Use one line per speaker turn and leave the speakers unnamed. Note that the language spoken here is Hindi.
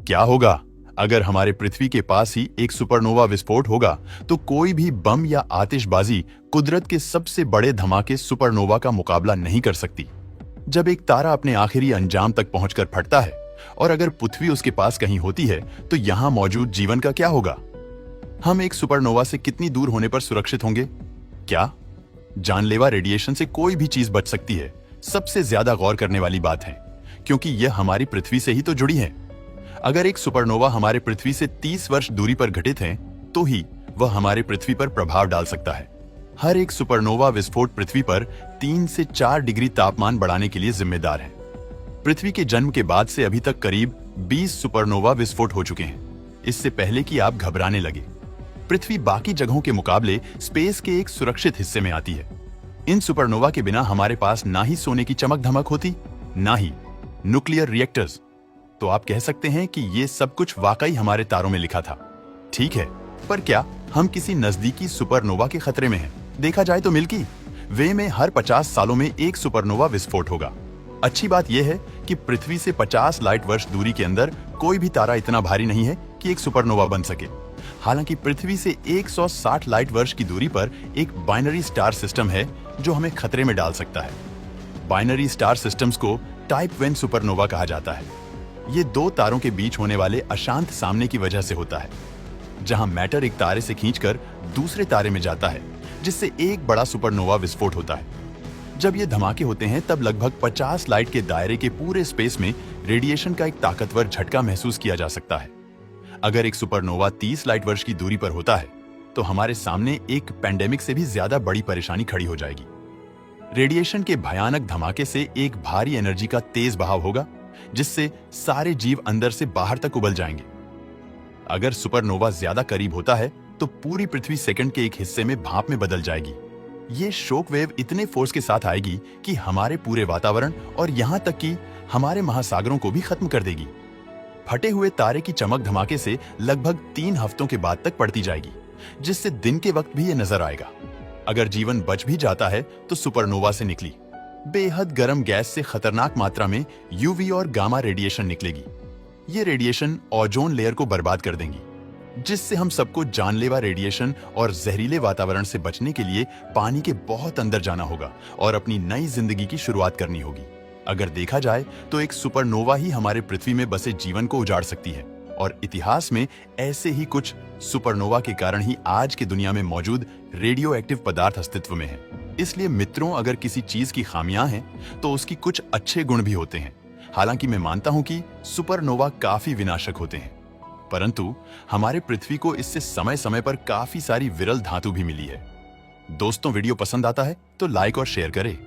क्या होगा अगर हमारे पृथ्वी के पास ही एक सुपरनोवा विस्फोट होगा? तो कोई भी बम या आतिशबाजी कुदरत के सबसे बड़े धमाके सुपरनोवा का मुकाबला नहीं कर सकती। जब एक तारा अपने आखिरी अंजाम तक पहुंचकर फटता है और अगर पृथ्वी उसके पास कहीं होती है तो यहां मौजूद जीवन का क्या होगा? हम एक सुपरनोवा से कितनी दूर होने पर सुरक्षित होंगे? क्या जानलेवा रेडिएशन से कोई भी चीज बच सकती है? सबसे ज्यादा गौर करने वाली बात है, क्योंकि यह हमारी पृथ्वी से ही तो जुड़ी है। अगर एक सुपरनोवा हमारे पृथ्वी से 30 वर्ष दूरी पर घटित है तो ही वह हमारे पृथ्वी पर प्रभाव डाल सकता है। हर एक सुपरनोवा विस्फोट पृथ्वी पर 3 से 4 डिग्री तापमान बढ़ाने के लिए जिम्मेदार है। पृथ्वी के जन्म के बाद से अभी तक करीब 20 सुपरनोवा विस्फोट हो चुके हैं, इससे पहले कि आप घबराने लगे। पृथ्वी बाकी जगहों के मुकाबले स्पेस के एक सुरक्षित हिस्से में आती है। इन सुपरनोवा के बिना हमारे पास ना ही सोने की चमक धमक होती, ना ही न्यूक्लियर रिएक्टर्स। तो आप कह सकते हैं कि ये सब कुछ वाकई हमारे तारों में लिखा था। ठीक है, पर क्या हम किसी नजदीकी सुपरनोवा के खतरे में हैं? देखा जाए तो मिल्की वे में हर 50 सालों में एक सुपरनोवा विस्फोट होगा। अच्छी बात यह है कि पृथ्वी से 50 लाइट वर्ष दूरी के अंदर कोई भी तारा इतना भारी नहीं है कि एक सुपरनोवा बन सके। हालांकि पृथ्वी से 160 लाइट वर्ष की दूरी पर एक बाइनरी स्टार सिस्टम है जो हमें खतरे में डाल सकता है। बाइनरी स्टार सिस्टम्स को टाइप 1 सुपरनोवा कहा जाता है। ये दो तारों के बीच होने वाले अशांत सामने की वजह से होता है, जहां मैटर एक तारे से खींचकर दूसरे तारे में जाता है, जिससे एक बड़ा सुपरनोवा विस्फोट होता है। जब ये धमाके होते हैं तब लगभग 50 लाइट के दायरे के पूरे स्पेस में रेडिएशन का एक ताकतवर झटका महसूस किया जा सकता है। अगर एक सुपरनोवा 30 लाइट वर्ष की दूरी पर होता है तो हमारे सामने एक पैंडेमिक से भी ज्यादा बड़ी परेशानी खड़ी हो जाएगी। रेडिएशन के भयानक धमाके से एक भारी एनर्जी का तेज बहाव होगा, जिससे सारे जीव अंदर से बाहर तक उबल जाएंगे। अगर सुपरनोवा ज्यादा करीब होता है तो पूरी पृथ्वी सेकंड के एक हिस्से में भाप में बदल जाएगी। ये शॉक वेव इतने फोर्स के साथ आएगी कि हमारे पूरे वातावरण और यहां तक कि हमारे महासागरों को भी खत्म कर देगी। फटे हुए तारे की चमक धमाके से लगभग 3 हफ्तों के बाद तक पड़ती जाएगी, जिससे दिन के वक्त भी ये नजर आएगा। अगर जीवन बच भी जाता है तो सुपरनोवा से निकली बेहद गर्म गैस से खतरनाक मात्रा में यूवी और गामा रेडिएशन निकलेगी। ये रेडिएशन ओजोन लेयर को बर्बाद कर देंगी, जिससे हम सबको जानलेवा रेडिएशन और जहरीले वातावरण से बचने के लिए पानी के बहुत अंदर जाना होगा और अपनी नई जिंदगी की शुरुआत करनी होगी। अगर देखा जाए तो एक सुपरनोवा ही हमारे पृथ्वी में बसे जीवन को उजाड़ सकती है, और इतिहास में ऐसे ही कुछ सुपरनोवा के कारण ही आज की दुनिया में मौजूद रेडियो एक्टिव पदार्थ अस्तित्व में है। इसलिए मित्रों, अगर किसी चीज की खामियां हैं तो उसकी कुछ अच्छे गुण भी होते हैं। हालांकि मैं मानता हूं कि सुपरनोवा काफी विनाशक होते हैं, परंतु हमारे पृथ्वी को इससे समय समय पर काफी सारी विरल धातु भी मिली है। दोस्तों, वीडियो पसंद आता है तो लाइक और शेयर करें।